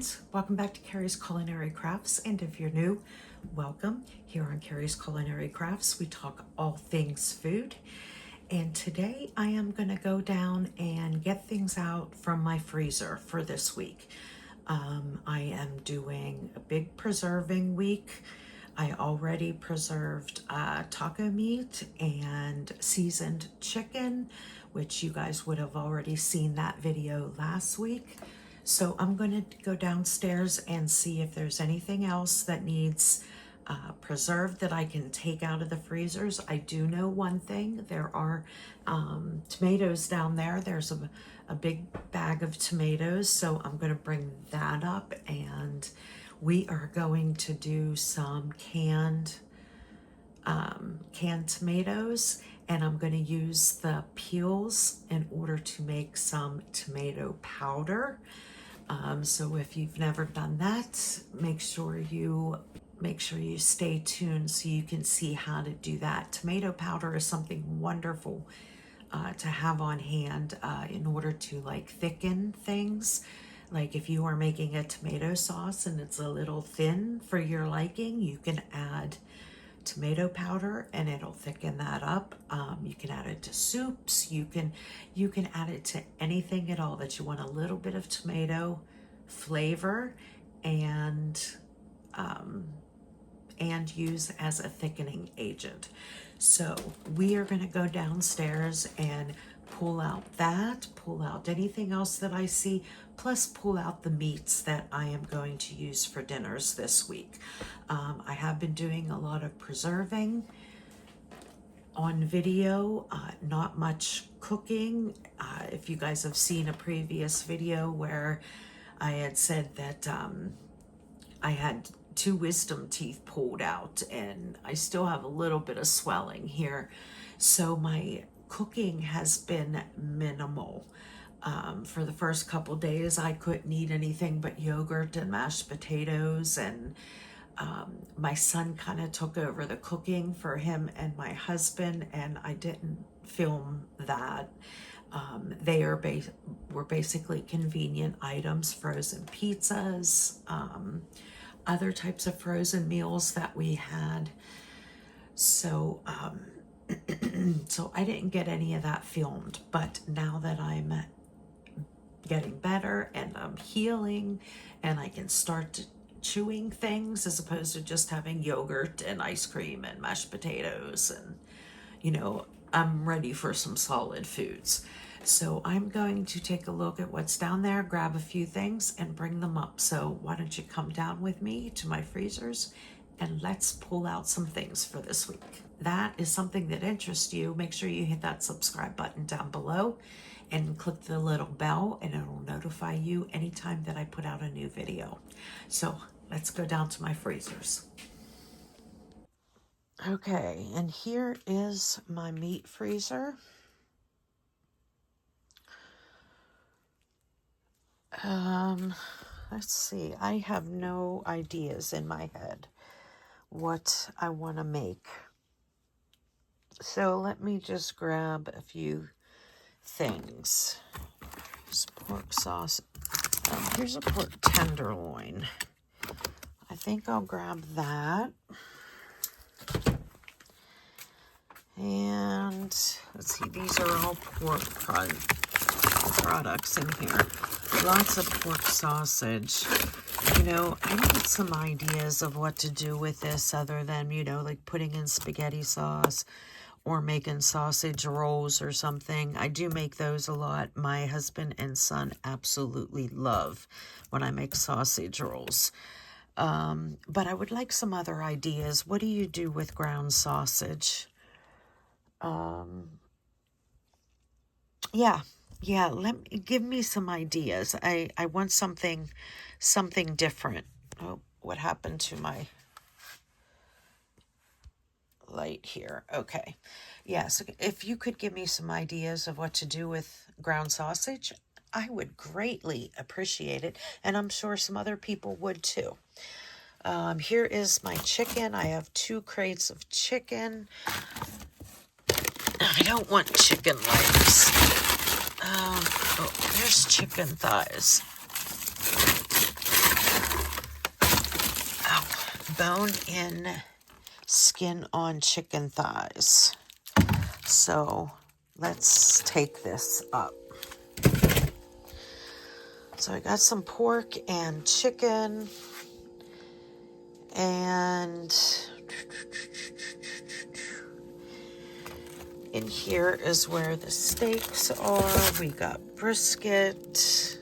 friends, welcome back to Carrie's Culinary Crafts, and if you're new, welcome. Here on Carrie's Culinary Crafts, we talk all things food, and today I am going to go down and get things out from my freezer for this week. I am doing a big preserving week. I already preserved taco meat and seasoned chicken, which you guys would have already seen that video last week. So I'm going to go downstairs and see if there's anything else that needs preserved that I can take out of the freezers. I do know one thing. There are tomatoes down there. There's a big bag of tomatoes, so I'm going to bring that up, and we are going to do some canned tomatoes, and I'm going to use the peels in order to make some tomato powder. So if you've never done that, make sure you stay tuned so you can see how to do that. Tomato powder is something wonderful to have on hand in order to like thicken things. Like if you are making a tomato sauce and it's a little thin for your liking, you can add tomato powder and it'll thicken that up. You can add it to soups. You can add it to anything at all that you want a little bit of tomato flavor and use as a thickening agent. So we are going to go downstairs and pull out anything else that I see, plus pull out the meats that I am going to use for dinners this week. I have been doing a lot of preserving on video, not much cooking. If you guys have seen a previous video where I had said that I had 2 wisdom teeth pulled out and I still have a little bit of swelling here. So my cooking has been minimal. For the first couple days, I couldn't eat anything but yogurt and mashed potatoes, and my son kind of took over the cooking for him and my husband, and I didn't film that. They were basically convenient items, frozen pizzas, other types of frozen meals that we had. So so I didn't get any of that filmed, but now that I'm getting better and I'm healing and I can start chewing things as opposed to just having yogurt and ice cream and mashed potatoes, and I'm ready for some solid foods. So I'm going to take a look at what's down there, grab a few things and bring them up. So why don't you come down with me to my freezers and let's pull out some things for this week. That is something that interests you. Make sure you hit that subscribe button down below and click the little bell, and it'll notify you anytime that I put out a new video. So let's go down to my freezers. Okay, and here is my meat freezer. Let's see, I have no ideas in my head what I want to make. So let me just grab a few things. Here's pork sauce. Here's a pork tenderloin. I think I'll grab that. And let's see, these are all pork products in here. Lots of pork sausage. I need some ideas of what to do with this other than, like putting in spaghetti sauce or making sausage rolls or something. I do make those a lot. My husband and son absolutely love when I make sausage rolls. But I would like some other ideas. What do you do with ground sausage? Yeah, give me some ideas. I want something different. Oh, what happened to my light here? Okay. Yes, if you could give me some ideas of what to do with ground sausage, I would greatly appreciate it, and I'm sure some other people would too. Here is my chicken. I have 2 crates of chicken. I don't want chicken legs. Oh, there's chicken thighs. bone-in skin-on chicken thighs. So let's take this up. So I got some pork and chicken, and in here is where the steaks are. We got brisket.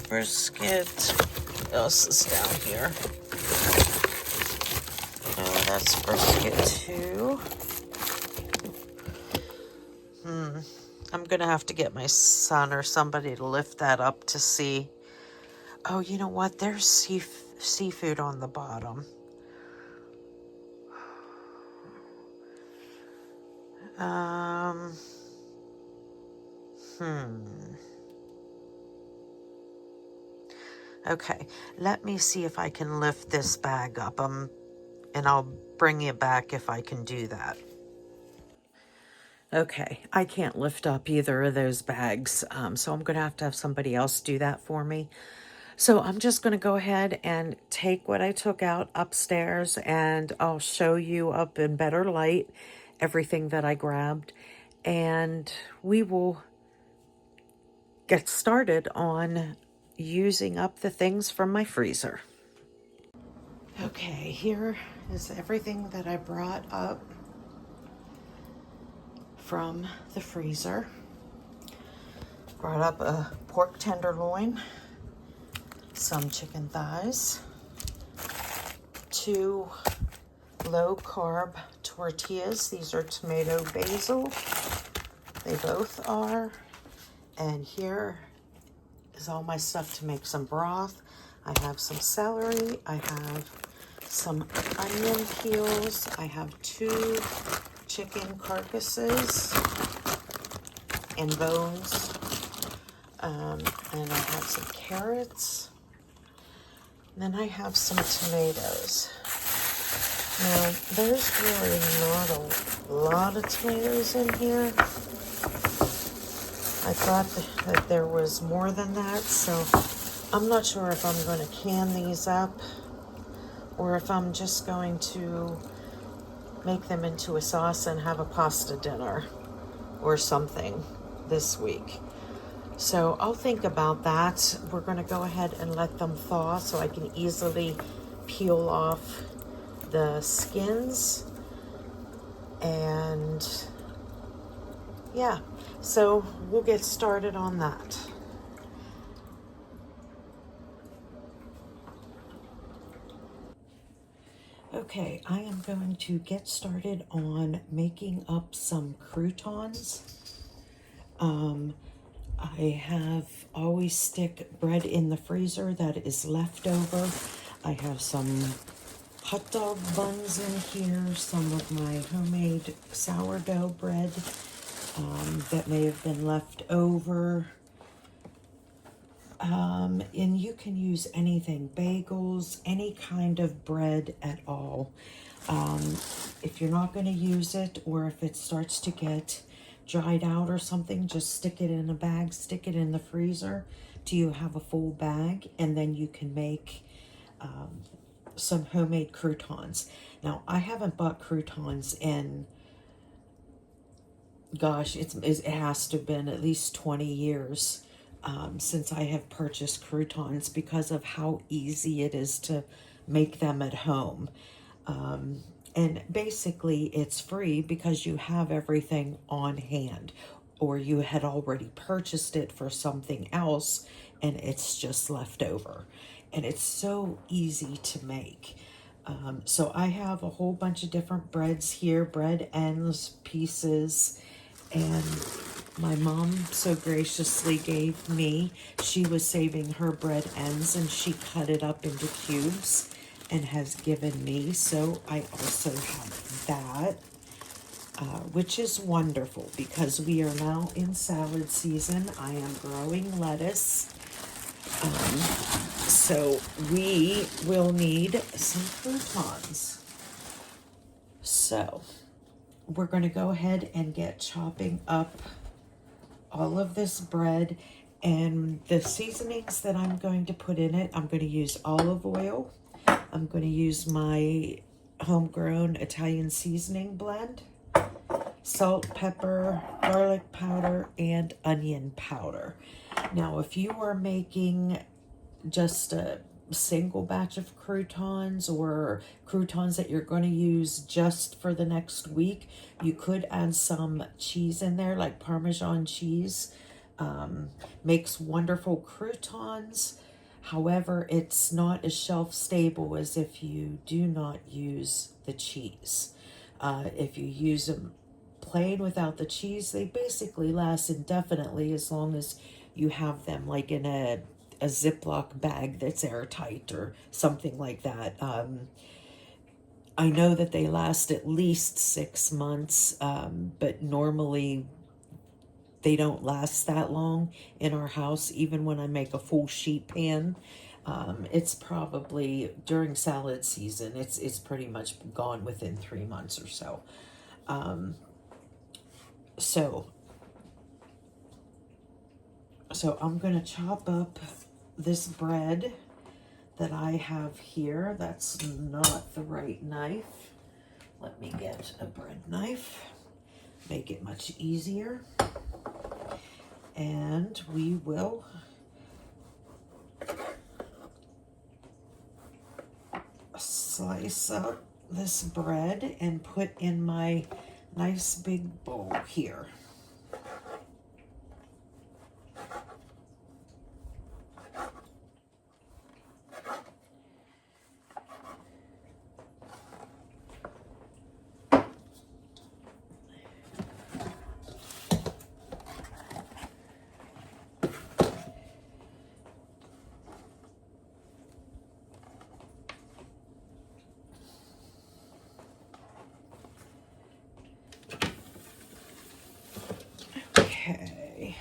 What else is down here? Oh, that's brisket too. I'm gonna have to get my son or somebody to lift that up to see. Oh, you know what? There's seafood on the bottom. Okay, let me see if I can lift this bag up, and I'll bring you back if I can do that. Okay, I can't lift up either of those bags, so I'm going to have somebody else do that for me. So I'm just going to go ahead and take what I took out upstairs, and I'll show you up in better light everything that I grabbed, and we will get started on using up the things from my freezer. Okay, here is everything that I brought up from the freezer. Brought up a pork tenderloin, some chicken thighs, 2 low-carb tortillas. These are tomato basil. They both are. And here is all my stuff to make some broth. I have some celery. I have some onion peels. I have 2 chicken carcasses and bones. And I have some carrots. And then I have some tomatoes. Now, there's really not a lot of tomatoes in here. I thought that there was more than that, so I'm not sure if I'm going to can these up or if I'm just going to make them into a sauce and have a pasta dinner or something this week. So I'll think about that. We're going to go ahead and let them thaw so I can easily peel off the skins. And yeah, so we'll get started on that. Okay, I am going to get started on making up some croutons. I have always stick bread in the freezer that is left over. I have some hot dog buns in here, some of my homemade sourdough bread that may have been left over. And you can use anything, bagels, any kind of bread at all. If you're not going to use it, or if it starts to get dried out or something, just stick it in a bag, stick it in the freezer till you have a full bag, and then you can make some homemade croutons. Now, I haven't bought croutons in, gosh, it has to have been at least 20 years since I have purchased croutons because of how easy it is to make them at home. And basically it's free because you have everything on hand, or you had already purchased it for something else and it's just left over. And it's so easy to make. So I have a whole bunch of different breads here, bread ends, pieces, and my mom so graciously gave me, she was saving her bread ends and she cut it up into cubes and has given me. So I also have that, which is wonderful because we are now in salad season. I am growing lettuce. So we will need some croutons. So we're going to go ahead and get chopping up all of this bread, and the seasonings that I'm going to put in it, I'm going to use olive oil, I'm going to use my homegrown Italian seasoning blend, salt, pepper, garlic powder, and onion powder. Now, if you are making just a single batch of croutons or croutons that you're going to use just for the next week, you could add some cheese in there, like Parmesan cheese. Makes wonderful croutons. However, it's not as shelf stable as if you do not use the cheese. If you use them plain without the cheese, they basically last indefinitely as long as you have them like in a Ziploc bag that's airtight or something like that. I know that they last at least 6 months, but normally they don't last that long in our house. Even when I make a full sheet pan, it's probably during salad season, it's pretty much gone within 3 months or so. So I'm gonna chop up this bread that I have here. That's not the right knife. Let me get a bread knife. Make it much easier. And we will slice up this bread and put in my nice big bowl here. Okay.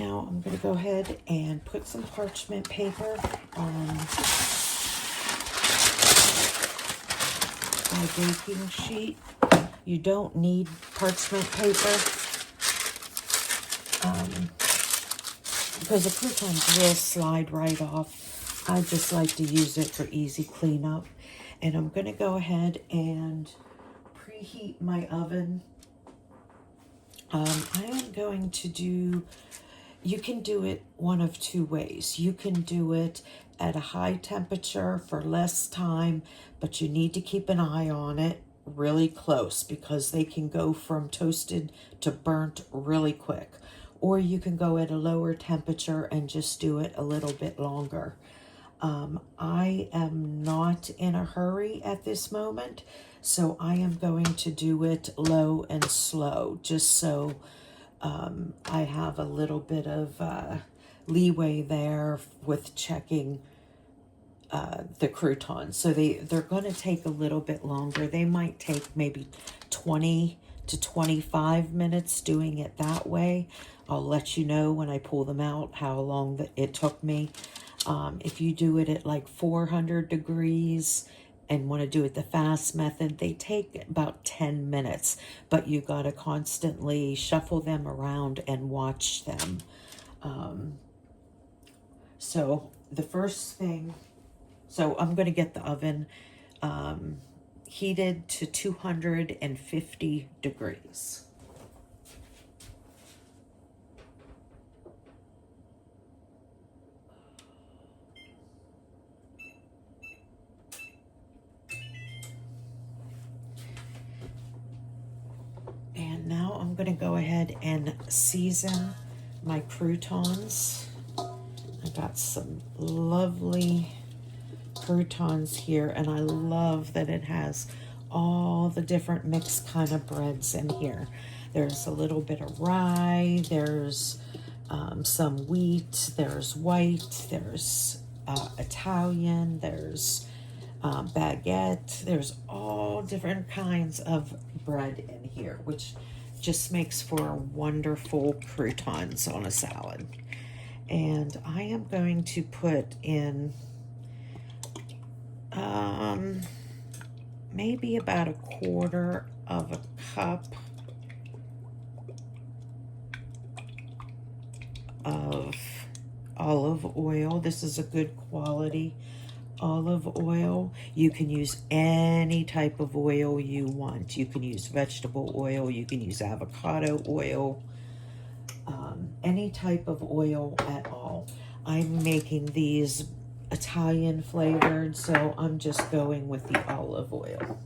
Now I'm going to go ahead and put some parchment paper on my baking sheet. You don't need parchment paper because the croutons will slide right off. I just like to use it for easy cleanup. And I'm going to go ahead and preheat my oven. I am going to do, you can do it one of two ways. You can do it at a high temperature for less time, but you need to keep an eye on it really close because they can go from toasted to burnt really quick. Or you can go at a lower temperature and just do it a little bit longer. I am not in a hurry at this moment, so I am going to do it low and slow, just so I have a little bit of leeway there with checking the croutons. So they're going to take a little bit longer. They might take maybe 20 to 25 minutes doing it that way. I'll let you know when I pull them out how long it took me. If you do it at like 400 degrees and want to do it the fast method, they take about 10 minutes, but you got to constantly shuffle them around and watch them. So the first thing, so I'm going to get the oven heated to 250 degrees. And now I'm going to go ahead and season my croutons. I got some lovely croutons here, and I love that it has all the different mixed kind of breads in here. There's a little bit of rye, there's some wheat, there's white, there's Italian, there's baguette. There's all different kinds of bread in here, which just makes for wonderful croutons on a salad. And I am going to put in maybe about a quarter of a cup of olive oil. This is a good quality olive oil. You can use any type of oil you want. You can use vegetable oil, you can use avocado oil, any type of oil at all. I'm making these Italian flavored, so I'm just going with the olive oil.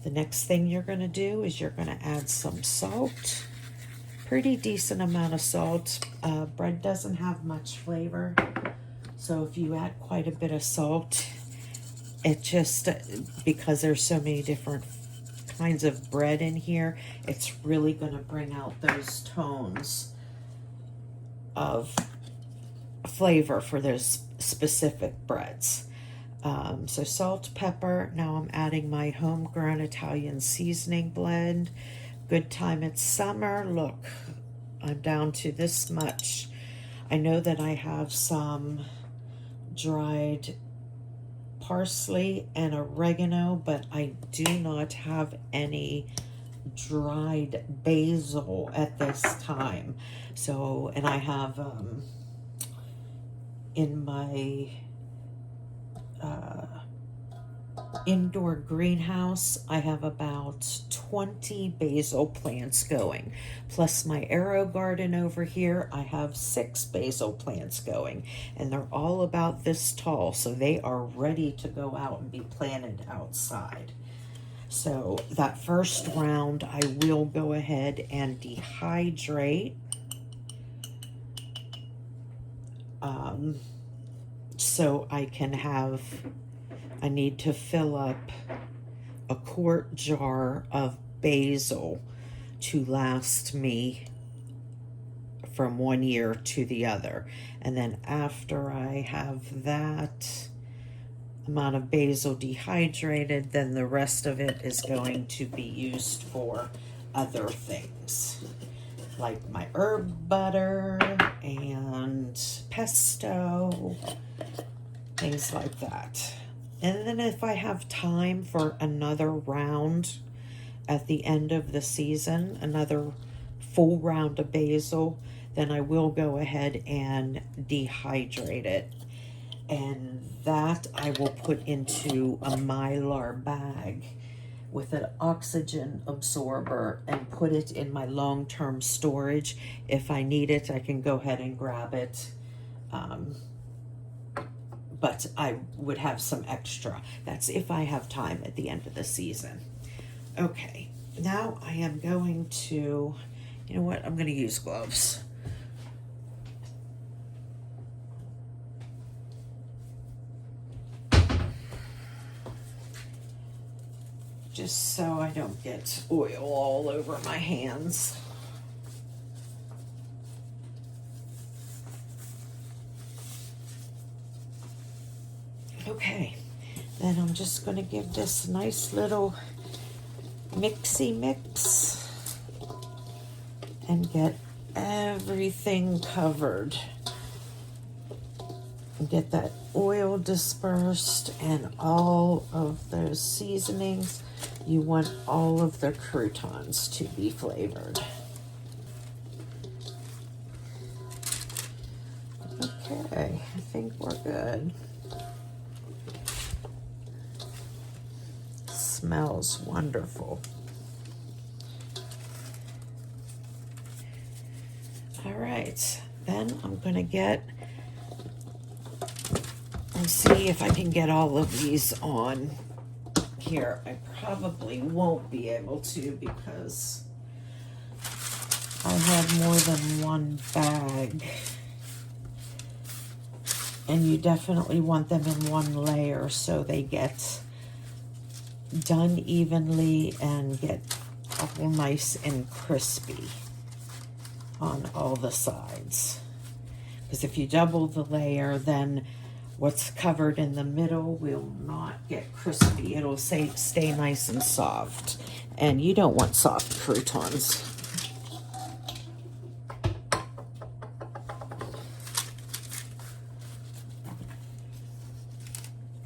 The next thing you're going to do is you're going to add some salt. Pretty decent amount of salt. Bread doesn't have much flavor, so if you add quite a bit of salt, it just, because there's so many different kinds of bread in here, it's really going to bring out those tones of flavor for those specific breads. So salt, pepper. Now I'm adding my homegrown Italian seasoning blend. Good time, it's summer. Look, I'm down to this much. I know that I have some dried parsley and oregano, but I do not have any dried basil at this time. So, and I have in my indoor greenhouse, I have about 20 basil plants going. Plus my arrow garden over here, I have 6 basil plants going. And they're all about this tall, so they are ready to go out and be planted outside. So that first round, I will go ahead and dehydrate. So I can have, I need to fill up a quart jar of basil to last me from one year to the other. And then after I have that amount of basil dehydrated, then the rest of it is going to be used for other things, like my herb butter and pesto, things like that. And then if I have time for another round at the end of the season, another full round of basil, then I will go ahead and dehydrate it. And that I will put into a Mylar bag with an oxygen absorber and put it in my long-term storage. If I need it, I can go ahead and grab it. But I would have some extra. That's if I have time at the end of the season. Okay, now I am going to, you know what, I'm going to use gloves. Just so I don't get oil all over my hands. Okay, then I'm just going to give this a nice little mixy mix and get everything covered. Get that oil dispersed and all of those seasonings. You want all of the croutons to be flavored. Okay, I think we're good. Smells wonderful. All right, then I'm going to get and see if I can get all of these on here. I probably won't be able to because I have more than one bag. And you definitely want them in one layer so they get done evenly and get all nice and crispy on all the sides. Because if you double the layer, then what's covered in the middle will not get crispy. It'll stay nice and soft. And you don't want soft croutons.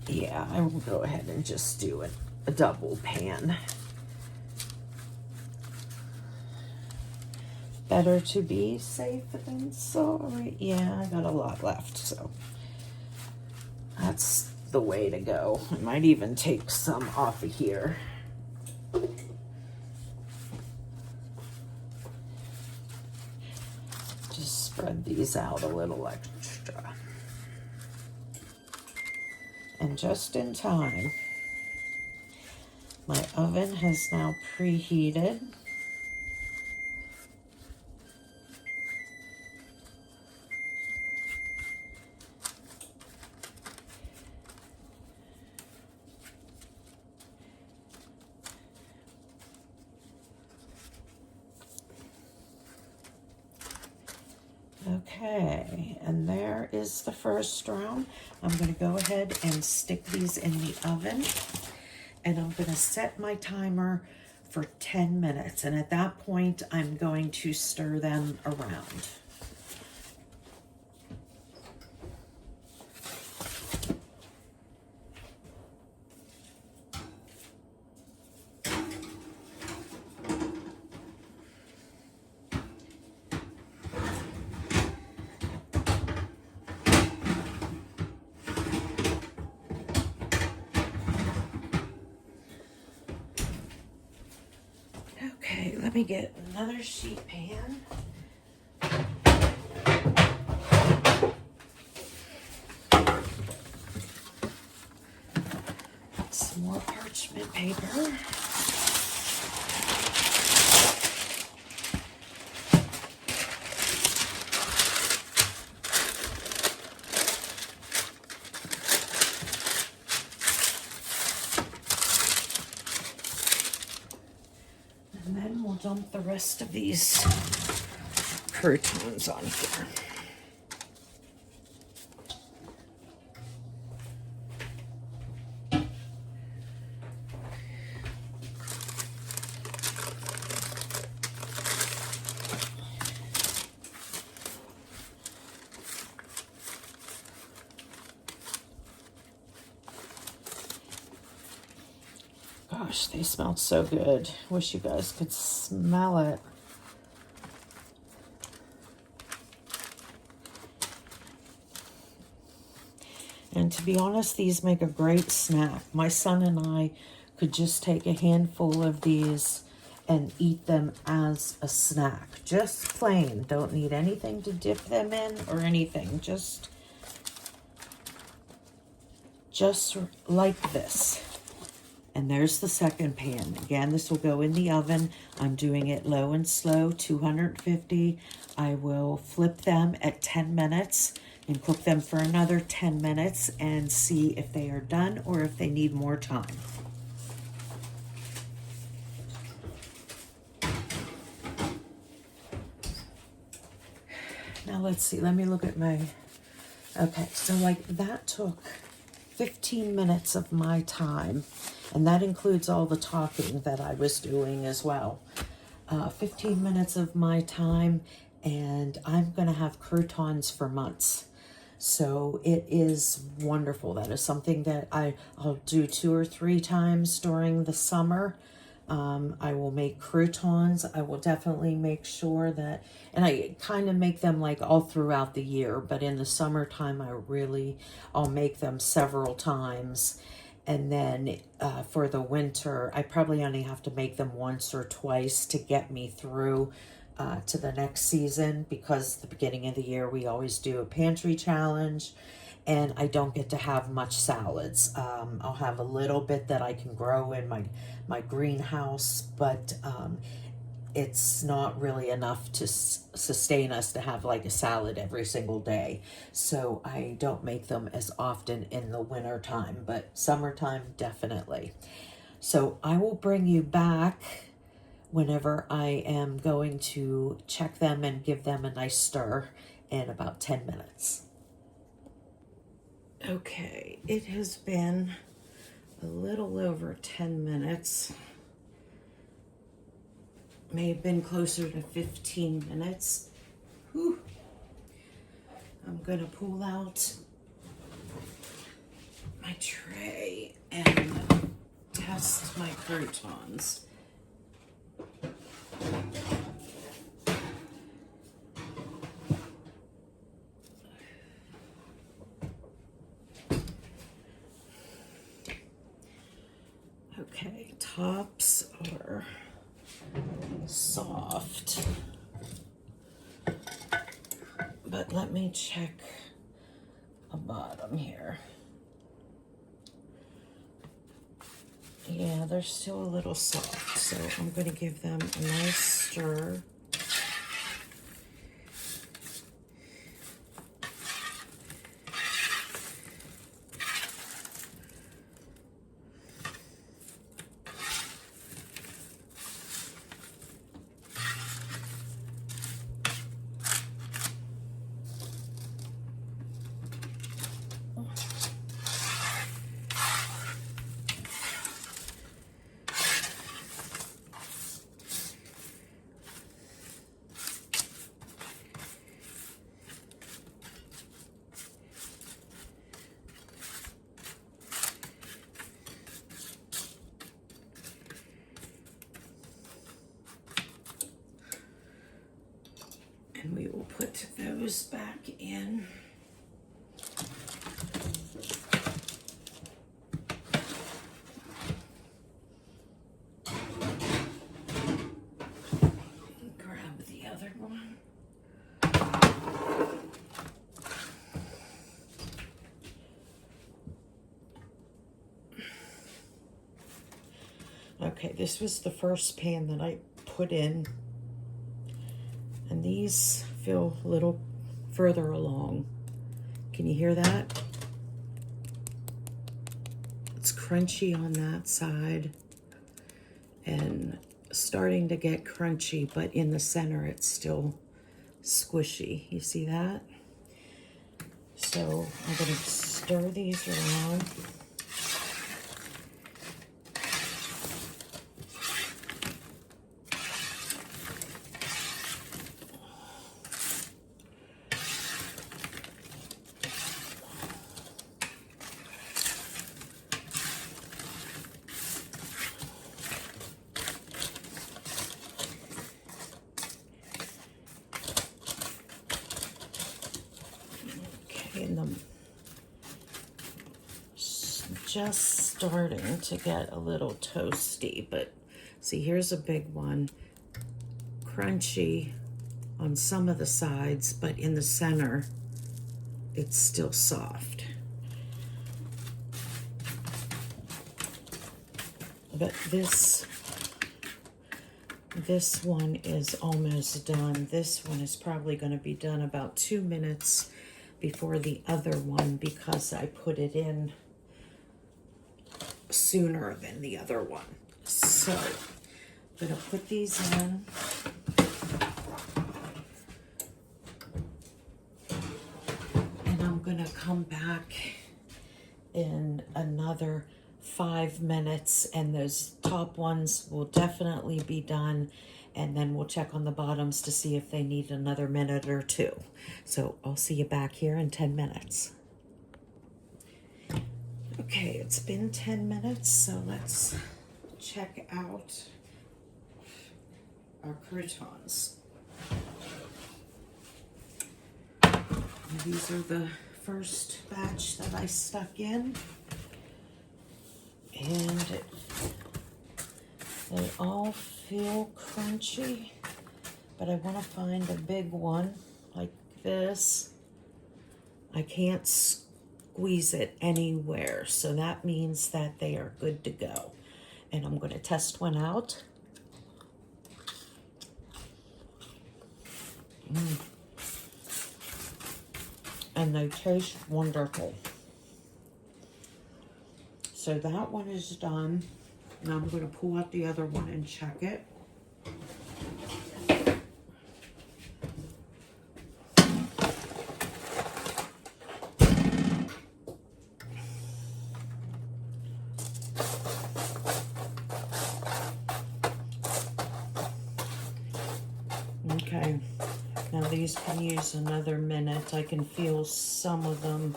Yeah, I will go ahead and just do a double pan. Better to be safe than sorry. Yeah, I got a lot left, so that's the way to go. I might even take some off of here. Just spread these out a little extra. And just in time. My oven has now preheated. Okay, and there is the first round. I'm going to go ahead and stick these in the oven, and I'm going to set my timer for 10 minutes, and at that point I'm going to stir them around. Okay, let me get another sheet pan. Some more parchment paper. And then we'll dump the rest of these croutons on here. Gosh, they smell so good. Wish you guys could smell it. And to be honest, these make a great snack. My son and I could just take a handful of these and eat them as a snack. Just plain. Don't need anything to dip them in or anything. Just like this. And there's the second pan. Again, this will go in the oven. I'm doing it low and slow, 250. I will flip them at 10 minutes and cook them for another 10 minutes and see if they are done or if they need more time. Now let's see, let me look at my, okay, so like that took 15 minutes of my time. And that includes all the talking that I was doing as well. 15 minutes of my time, and I'm going to have croutons for months. So it is wonderful. That is something that I'll do 2 or 3 times during the summer. I will make croutons. I will definitely make sure that, and I kind of make them like all throughout the year, but in the summertime, I'll make them several times. And then for the winter, I probably only have to make them once or twice to get me through to the next season, because the beginning of the year we always do a pantry challenge, and I don't get to have much salads. I'll have a little bit that I can grow in my greenhouse, but it's not really enough to sustain us to have like a salad every single day. So I don't make them as often in the winter time, but summertime, definitely. So I will bring you back whenever I am going to check them and give them a nice stir in about 10 minutes. Okay, it has been a little over 10 minutes. May have been closer to 15 minutes. Whew. I'm gonna pull out my tray and test my croutons. Okay, tops are soft, but let me check a bottom here. Yeah, they're still a little soft, so I'm going to give them a nice stir. And we will put those back in. Grab the other one. Okay, this was the first pan that I put in. And these feel a little further along. Can you hear that? It's crunchy on that side and starting to get crunchy, but in the center it's still squishy. You see that? So I'm going to stir these around. And I'm just starting to get a little toasty, but see, here's a big one, crunchy on some of the sides, but in the center it's still soft. But this one is almost done. This one is probably going to be done about 2 minutes before the other one because I put it in sooner than the other one. So I'm going to put these in. And I'm going to come back in another 5 minutes, and those top ones will definitely be done, and then we'll check on the bottoms to see if they need another minute or two. So I'll see you back here in 10 minutes. Okay, it's been 10 minutes, so let's check out our croutons. These are the first batch that I stuck in. And they all feel crunchy, but I want to find a big one like this. I can't squeeze it anywhere, so that means that they are good to go. And I'm going to test one out. And they taste wonderful. So that one is done. Now I'm going to pull out the other one and check it. Okay, now these can use another minute. I can feel some of them.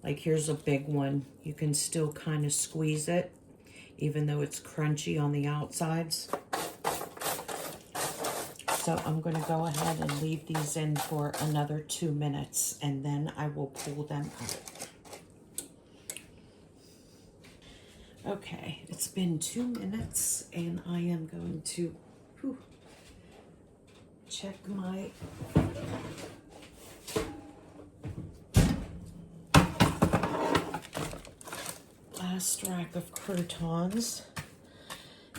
Like here's a big one. You can still kind of squeeze it, even though it's crunchy on the outsides. So I'm going to go ahead and leave these in for another 2 minutes, and then I will pull them out. Okay, it's been 2 minutes and I am going to check my last rack of croutons,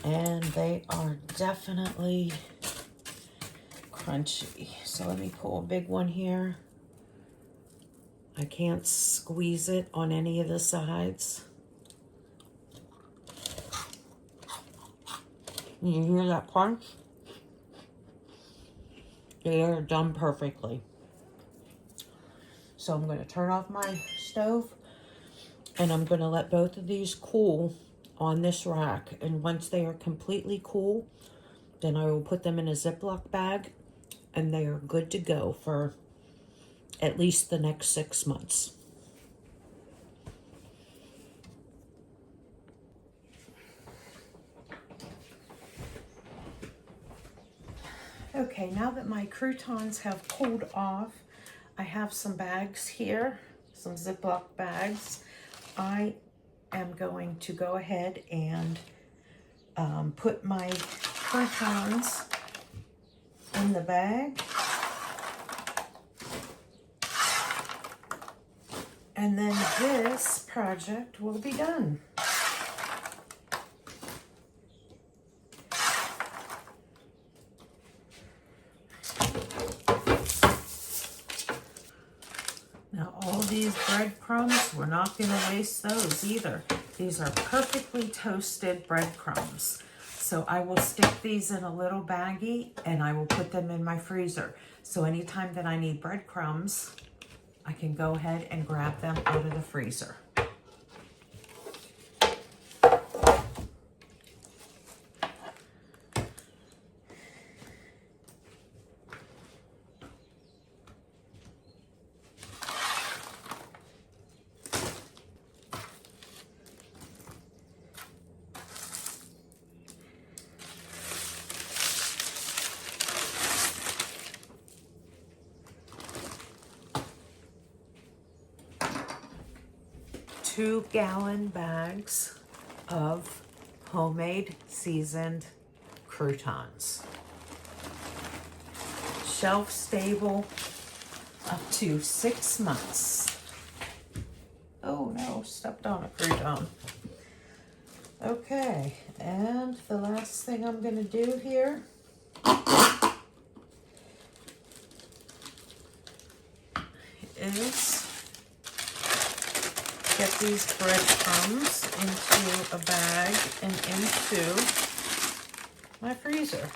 and they are definitely crunchy. So let me pull a big one here. I can't squeeze it on any of the sides. You hear that crunch? They are done perfectly. So I'm going to turn off my stove and I'm going to let both of these cool on this rack. And once they are completely cool, then I will put them in a Ziploc bag and they are good to go for at least the next 6 months. Okay, now that my croutons have cooled off, I have some bags here, some Ziploc bags. I am going to go ahead and put my croutons in the bag. And then this project will be done. Now all these breadcrumbs, we're not going to waste those either. These are perfectly toasted breadcrumbs. So I will stick these in a little baggie and I will put them in my freezer. So anytime that I need breadcrumbs, I can go ahead and grab them out of the freezer. Two-gallon bags of homemade seasoned croutons. Shelf stable up to 6 months. Oh no, stepped on a crouton. Okay, and the last thing I'm gonna do here is get these breadcrumbs into a bag and into my freezer.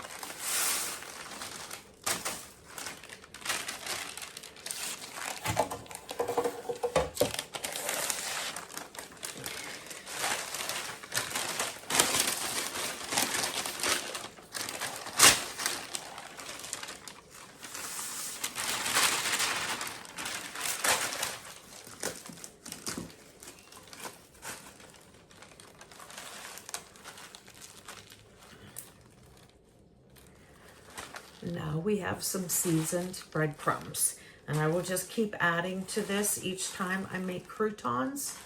Now we have some seasoned breadcrumbs, and I will just keep adding to this each time I make croutons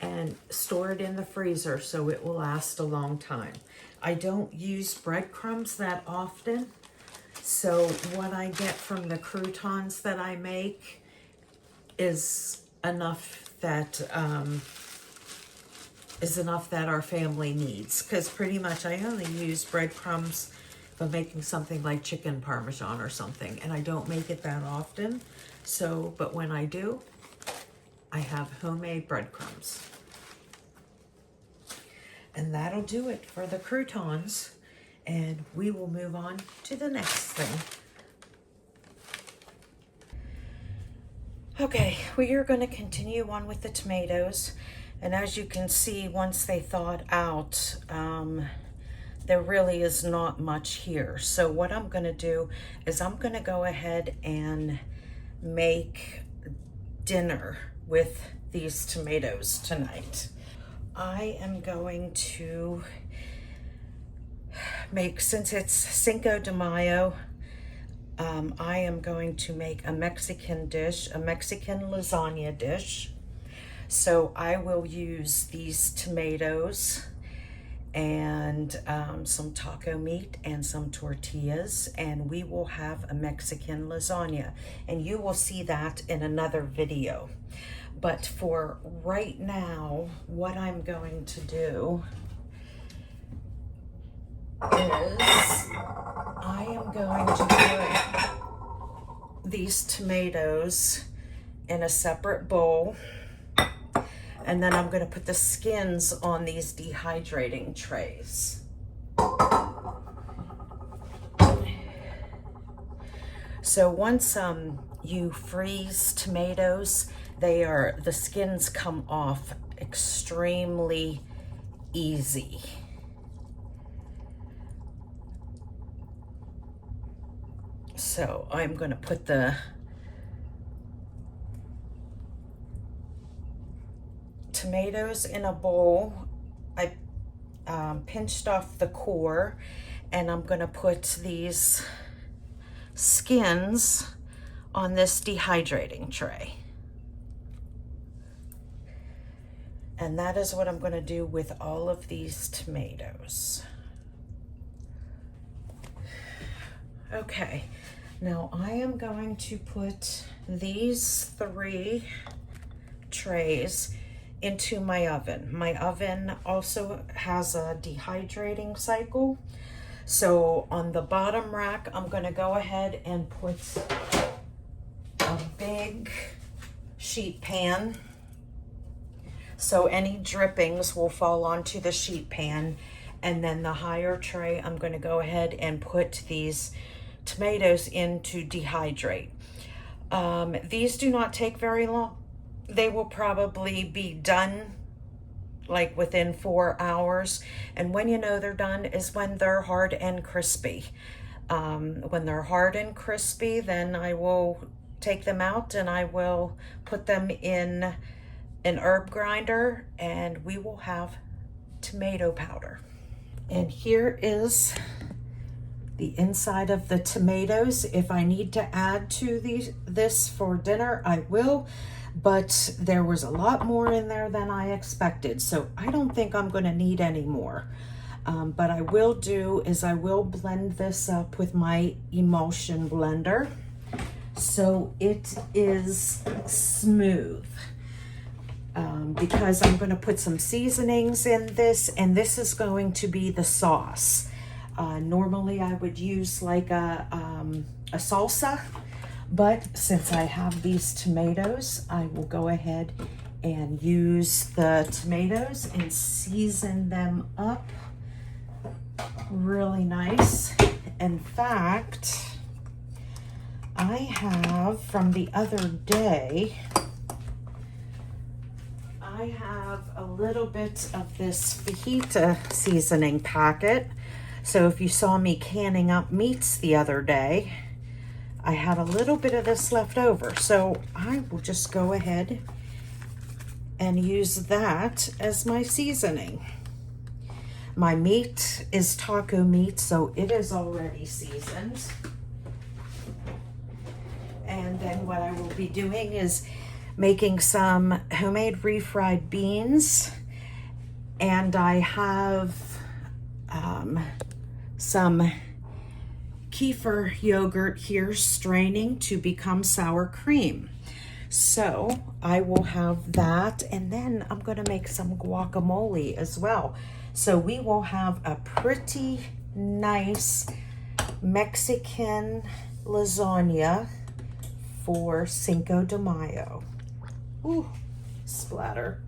and store it in the freezer so it will last a long time. I don't use breadcrumbs that often, so what I get from the croutons that I make is enough that our family needs, because pretty much I only use breadcrumbs for making something like chicken parmesan or something, and I don't make it that often. So, but when I do, I have homemade breadcrumbs. And that'll do it for the croutons, and we will move on to the next thing. Okay, we are going to continue on with the tomatoes, and as you can see, once they thawed out, there really is not much here. So what I'm going to do is I'm going to go ahead and make dinner with these tomatoes tonight. I am going to make, since it's Cinco de Mayo, I am going to make a Mexican dish, a Mexican lasagna dish. So I will use these tomatoes and some taco meat and some tortillas, and we will have a Mexican lasagna, and you will see that in another video. But for right now, what I'm going to do is I am going to put these tomatoes in a separate bowl, and then I'm going to put the skins on these dehydrating trays. So once you freeze tomatoes, the skins come off extremely easy. So I'm going to put the tomatoes in a bowl. I pinched off the core, and I'm going to put these skins on this dehydrating tray. And that is what I'm going to do with all of these tomatoes. Okay, now I am going to put these 3 trays into my oven. My oven also has a dehydrating cycle. So on the bottom rack, I'm going to go ahead and put a big sheet pan. So any drippings will fall onto the sheet pan. And then the higher tray, I'm going to go ahead and put these tomatoes in to dehydrate. These do not take very long. They will probably be done like within 4 hours. And when you know they're done is when they're hard and crispy. When they're hard and crispy, then I will take them out and I will put them in an herb grinder, and we will have tomato powder. And here is the inside of the tomatoes. If I need to add to this for dinner, I will, but there was a lot more in there than I expected, so I don't think I'm going to need any more. But I will do is I will blend this up with my emulsion blender so it is smooth. Because I'm going to put some seasonings in this, and this is going to be the sauce. Normally I would use like a salsa, but since I have these tomatoes, I will go ahead and use the tomatoes and season them up really nice. In fact, I have from the other day, I have a little bit of this fajita seasoning packet. So if you saw me canning up meats the other day, I had a little bit of this left over. So I will just go ahead and use that as my seasoning. My meat is taco meat, so it is already seasoned. And then what I will be doing is making some homemade refried beans, and I have some kefir yogurt here straining to become sour cream. So I will have that, and then I'm going to make some guacamole as well. So we will have a pretty nice Mexican lasagna for Cinco de Mayo. Ooh, splatter.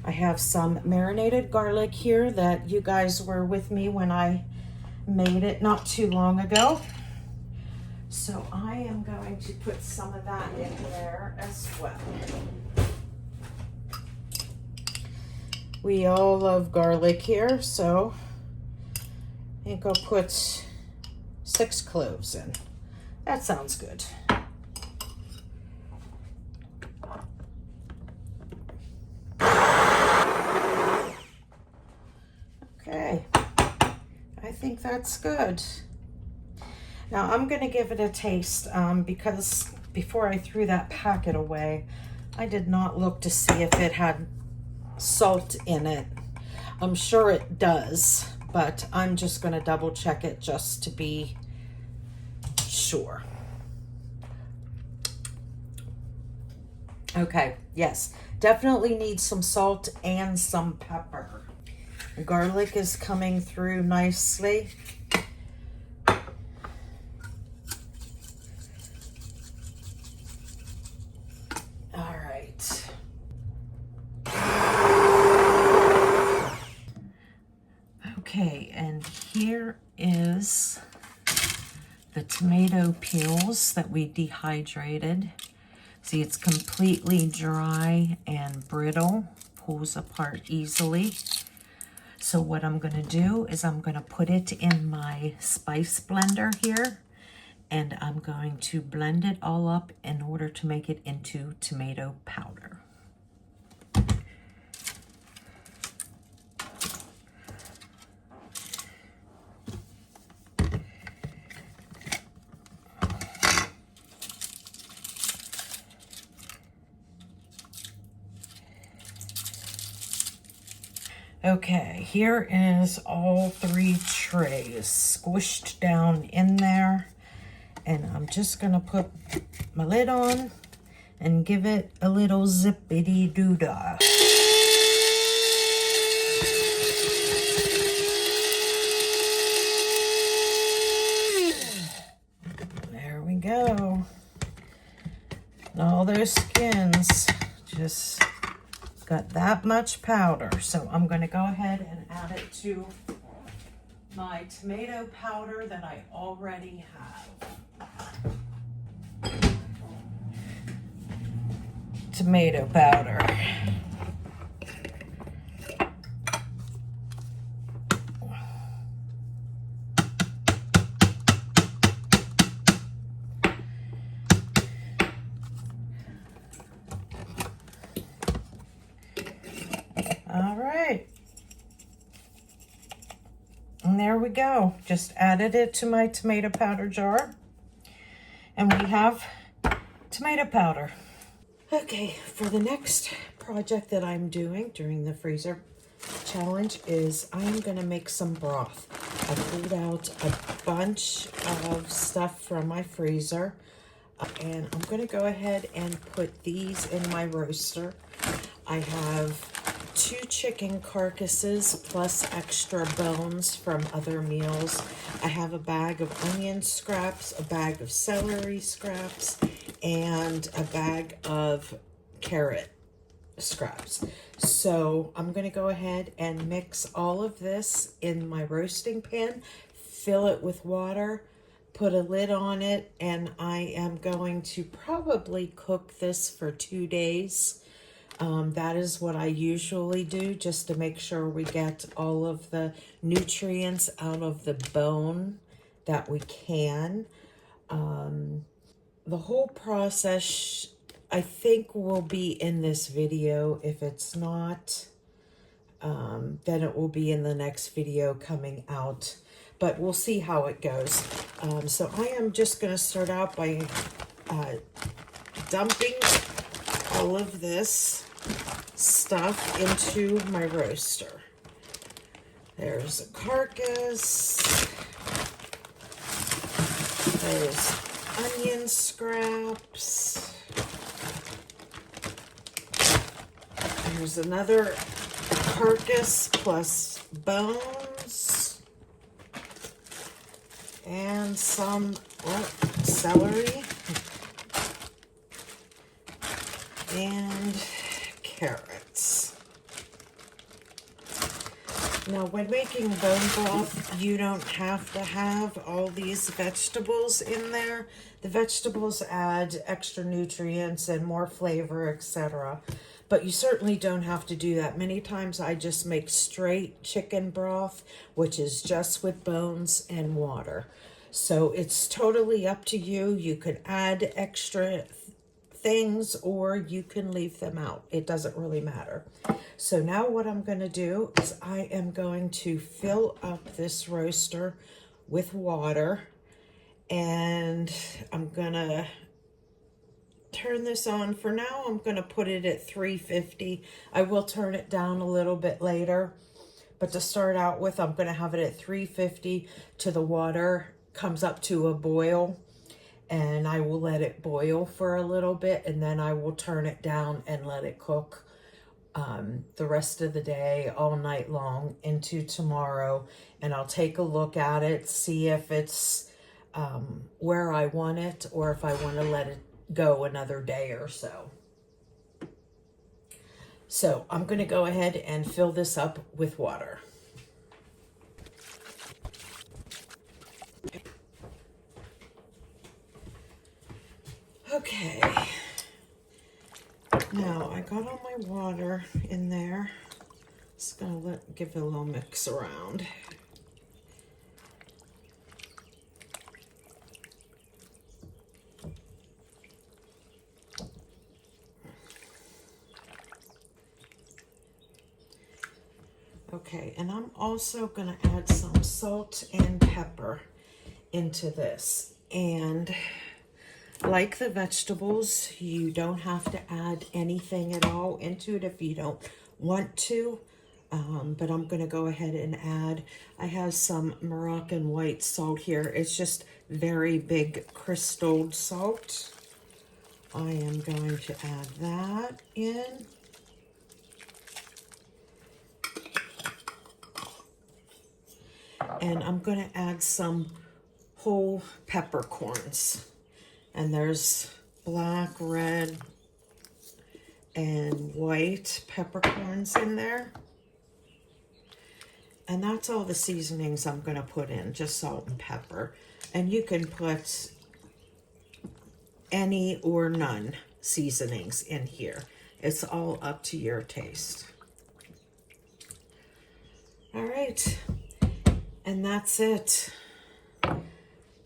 I have some marinated garlic here that you guys were with me when I made it not too long ago. So I am going to put some of that in there as well. We all love garlic here, so I think I'll put 6 cloves in. That sounds good. Okay, I think that's good. Now I'm going to give it a taste because before I threw that packet away, I did not look to see if it had salt in it. I'm sure it does, but I'm just going to double check it just to be sure. Okay, yes, definitely need some salt and some pepper. Garlic is coming through nicely. All right. Okay, and here is the tomato peels that we dehydrated. See, it's completely dry and brittle, pulls apart easily. So what I'm going to do is I'm going to put it in my spice blender here, and I'm going to blend it all up in order to make it into tomato powder. Okay, here is all 3 trays squished down in there, and I'm just gonna put my lid on and give it a little zippity doo dah. There we go. And all those skins just got that much powder. So I'm going to go ahead and add it to my tomato powder that I already have. Tomato powder. All right. And there we go. Just added it to my tomato powder jar. And we have tomato powder. Okay, for the next project that I'm doing during the freezer challenge is I'm going to make some broth. I pulled out a bunch of stuff from my freezer, and I'm going to go ahead and put these in my roaster. I have 2 chicken carcasses plus extra bones from other meals. I have a bag of onion scraps, a bag of celery scraps, and a bag of carrot scraps. So I'm going to go ahead and mix all of this in my roasting pan, fill it with water, put a lid on it, and I am going to probably cook this for 2 days. That is what I usually do, just to make sure we get all of the nutrients out of the bone that we can. The whole process, I think, will be in this video. If it's not, then it will be in the next video coming out. But we'll see how it goes. So I am just going to start out by dumping all of this stuff into my roaster. There's a carcass. There's onion scraps. There's another carcass plus bones. And some celery. And carrots. Now, when making bone broth, you don't have to have all these vegetables in there. The vegetables add extra nutrients and more flavor, etc. But you certainly don't have to do that. Many times I just make straight chicken broth, which is just with bones and water. So it's totally up to you. You could add extra things or you can leave them out. It doesn't really matter. So now what I'm going to do is I am going to fill up this roaster with water, and I'm going to turn this on. For now, I'm going to put it at 350. I will turn it down a little bit later. But to start out with, I'm going to have it at 350 till the water comes up to a boil. And I will let it boil for a little bit. And then I will turn it down and let it cook the rest of the day, all night long, into tomorrow. And I'll take a look at it, see if it's where I want it, or if I want to let it go another day or so. So I'm going to go ahead and fill this up with water. Okay. Now I got all my water in there. Just going to give it a little mix around. Okay, and I'm also going to add some salt and pepper into this. And like the vegetables, you don't have to add anything at all into it if you don't want to. But I'm going to go ahead and add, I have some Moroccan white salt here. It's just very big crystalled salt. I am going to add that in. And I'm going to add some whole peppercorns. And there's black, red, and white peppercorns in there. And that's all the seasonings I'm going to put in, just salt and pepper. And you can put any or none seasonings in here. It's all up to your taste. All right. And that's it.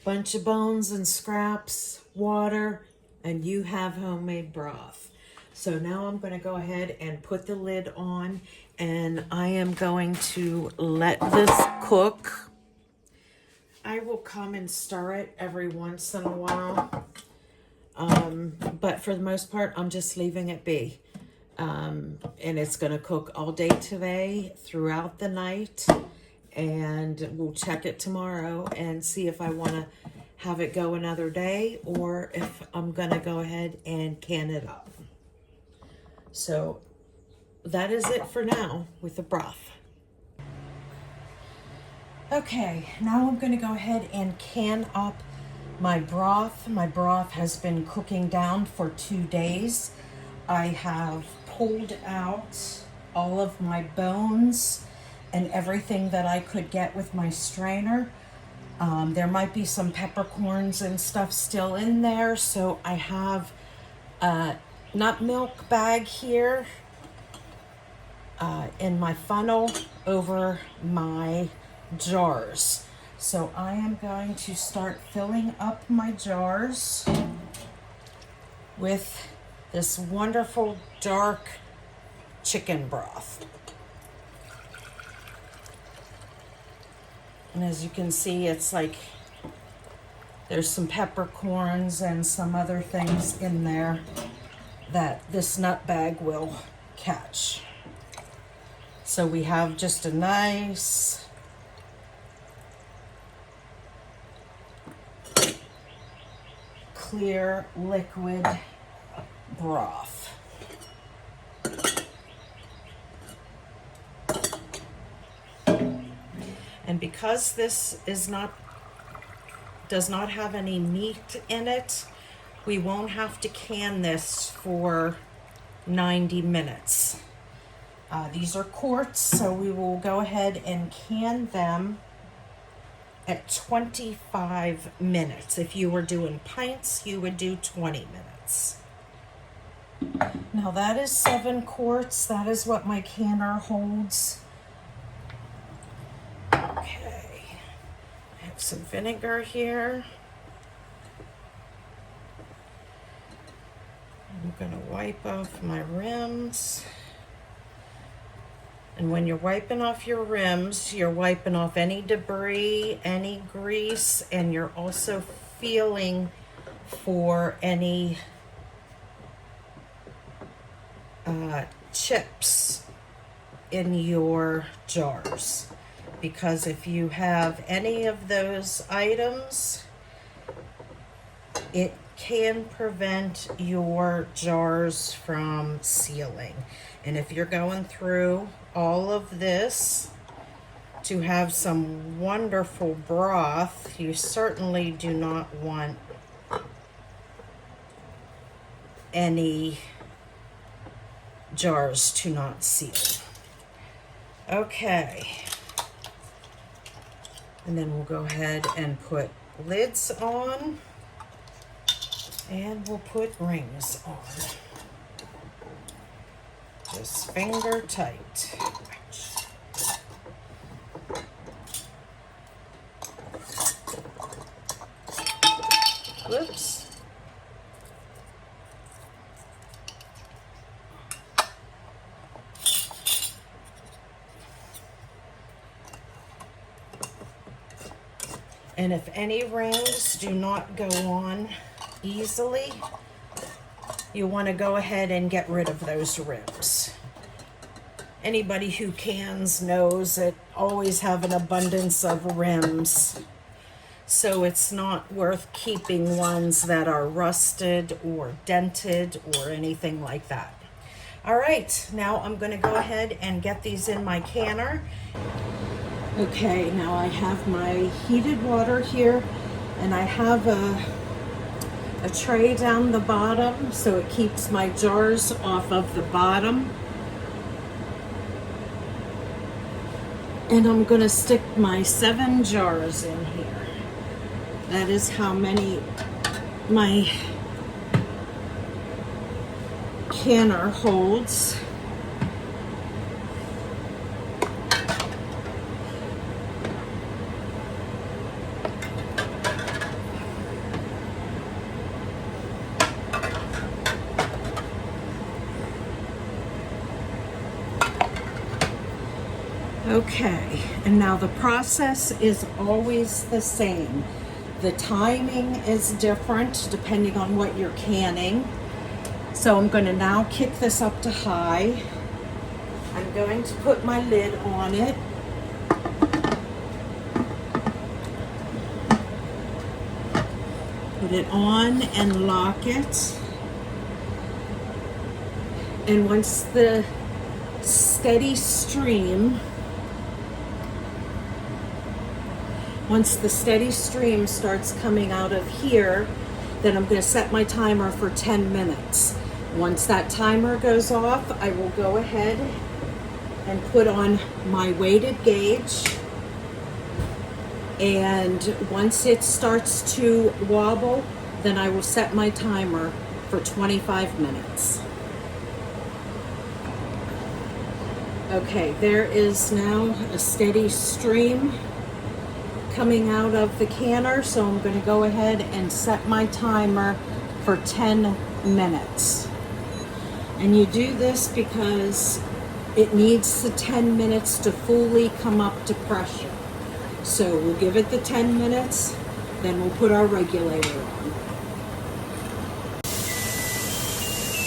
Bunch of bones and scraps, water, and you have homemade broth. So now I'm going to go ahead and put the lid on, and I am going to let this cook. I will come and stir it every once in a while, but for the most part, I'm just leaving it be. And it's going to cook all day today, throughout the night. And we'll check it tomorrow and see if I want to have it go another day or if I'm going to go ahead and can it up. So that is it for now with the broth. Okay, now I'm going to go ahead and can up my broth. My broth has been cooking down for 2 days. I have pulled out all of my bones and everything that I could get with my strainer. There might be some peppercorns and stuff still in there, so I have a nut milk bag here in my funnel over my jars. So I am going to start filling up my jars with this wonderful dark chicken broth. And as you can see, it's like there's some peppercorns and some other things in there that this nut bag will catch. So we have just a nice clear liquid broth. And because this does not have any meat in it, we won't have to can this for 90 minutes. These are quarts, so we will go ahead and can them at 25 minutes. If you were doing pints, you would do 20 minutes. Now that is 7 quarts. That is what my canner holds. Okay, I have some vinegar here. I'm gonna wipe off my rims. And when you're wiping off your rims, you're wiping off any debris, any grease, and you're also feeling for any chips in your jars, because if you have any of those items, it can prevent your jars from sealing. And if you're going through all of this to have some wonderful broth, you certainly do not want any jars to not seal. Okay. And then we'll go ahead and put lids on, and we'll put rings on. Just finger tight. Whoops. And if any rings do not go on easily, you want to go ahead and get rid of those ribs. Anybody who cans knows that always have an abundance of rims. So it's not worth keeping ones that are rusted or dented or anything like that. All right, now I'm going to go ahead and get these in my canner. Okay, now I have my heated water here, and I have a tray down the bottom so it keeps my jars off of the bottom. And I'm going to stick my 7 jars in here. That is how many my canner holds. Okay, and now the process is always the same. The timing is different depending on what you're canning. So I'm going to now kick this up to high. I'm going to put my lid on it. Put it on and lock it. And once the steady stream starts coming out of here, then I'm going to set my timer for 10 minutes. Once that timer goes off, I will go ahead and put on my weighted gauge. And once it starts to wobble, then I will set my timer for 25 minutes. Okay, there is now a steady stream coming out of the canner, so I'm going to go ahead and set my timer for 10 minutes. And you do this because it needs the 10 minutes to fully come up to pressure. So we'll give it the 10 minutes, then we'll put our regulator on.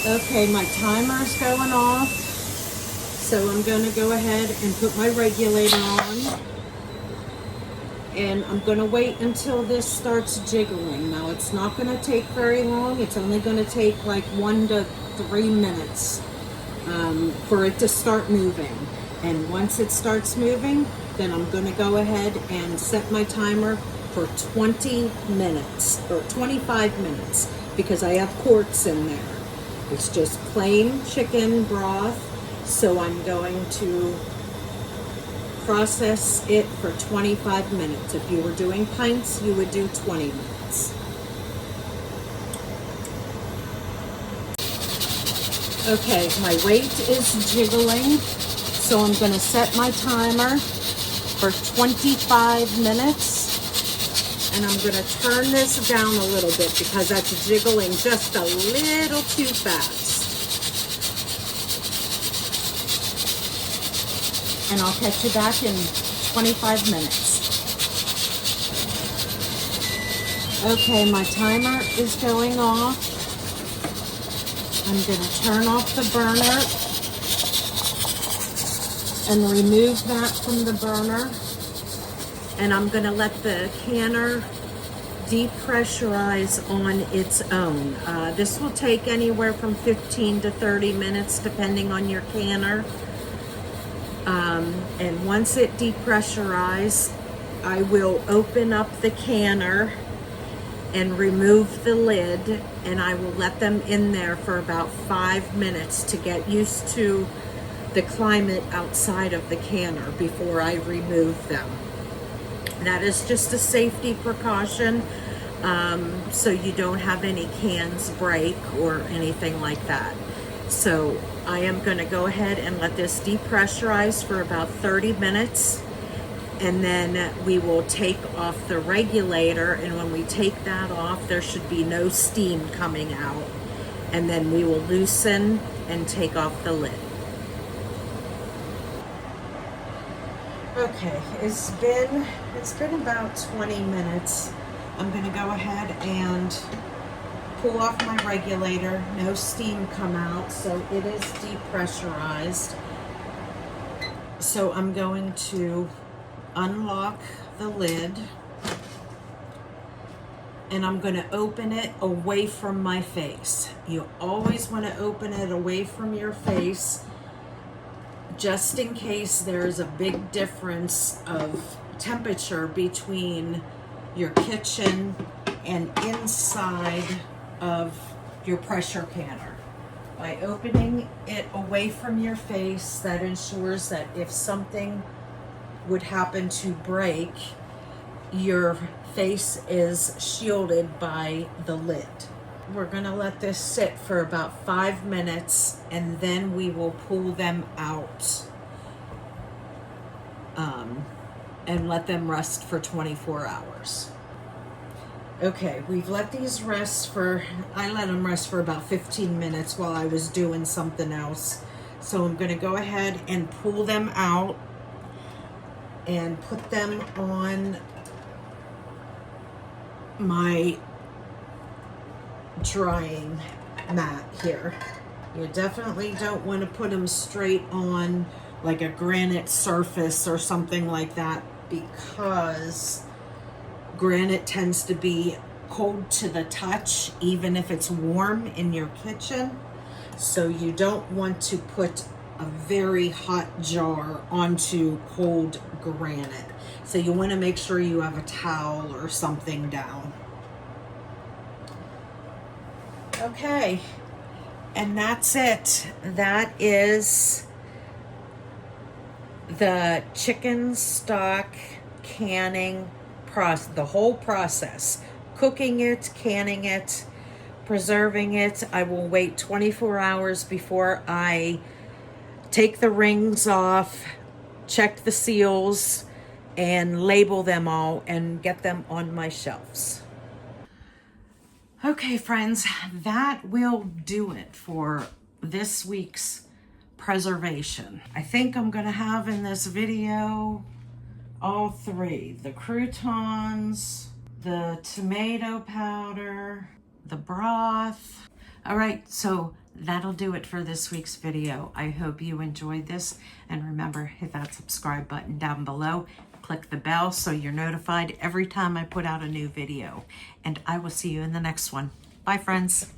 Okay, my timer's going off, so I'm going to go ahead and put my regulator on. And I'm going to wait until this starts jiggling. Now, it's not going to take very long. It's only going to take like 1 to 3 minutes for it to start moving. And once it starts moving, then I'm going to go ahead and set my timer for 20 minutes or 25 minutes because I have quarts in there. It's just plain chicken broth, so I'm going to process it for 25 minutes. If you were doing pints, you would do 20 minutes. Okay, my weight is jiggling, so I'm going to set my timer for 25 minutes, and I'm going to turn this down a little bit because that's jiggling just a little too fast. And I'll catch you back in 25 minutes. Okay, my timer is going off. I'm going to turn off the burner and remove that from the burner. And I'm going to let the canner depressurize on its own. This will take anywhere from 15 to 30 minutes depending on your canner. And once it depressurizes, I will open up the canner and remove the lid, and I will let them in there for about 5 minutes to get used to the climate outside of the canner before I remove them. That is just a safety precaution, so you don't have any cans break or anything like that. So I am going to go ahead and let this depressurize for about 30 minutes, and then we will take off the regulator, and when we take that off, there should be no steam coming out, and then we will loosen and take off the lid. Okay, it's been about 20 minutes. I'm going to go ahead and pull off my regulator. No steam come out, so it is depressurized. So I'm going to unlock the lid, and I'm going to open it away from my face. You always want to open it away from your face, just in case there's a big difference of temperature between your kitchen and inside of your pressure canner. By opening it away from your face, that ensures that if something would happen to break, your face is shielded by the lid. We're gonna let this sit for about 5 minutes, and then we will pull them out and let them rest for 24 hours. Okay, we've let these rest I let them rest for about 15 minutes while I was doing something else. So I'm gonna go ahead and pull them out and put them on my drying mat here. You definitely don't want to put them straight on like a granite surface or something like that, because granite tends to be cold to the touch even if it's warm in your kitchen. So you don't want to put a very hot jar onto cold granite. So you want to make sure you have a towel or something down. Okay, and that's it. That is the chicken stock canning process, the whole process. Cooking it, canning it, preserving it. I will wait 24 hours before I take the rings off, check the seals, and label them all and get them on my shelves. Okay, friends, that will do it for this week's preservation. I think I'm gonna have in this video all three: the croutons, the tomato powder, the broth. All right, so that'll do it for this week's video. I hope you enjoyed this, and remember, hit that subscribe button down below. Click the bell so you're notified every time I put out a new video. And I will see you in the next one. Bye, friends.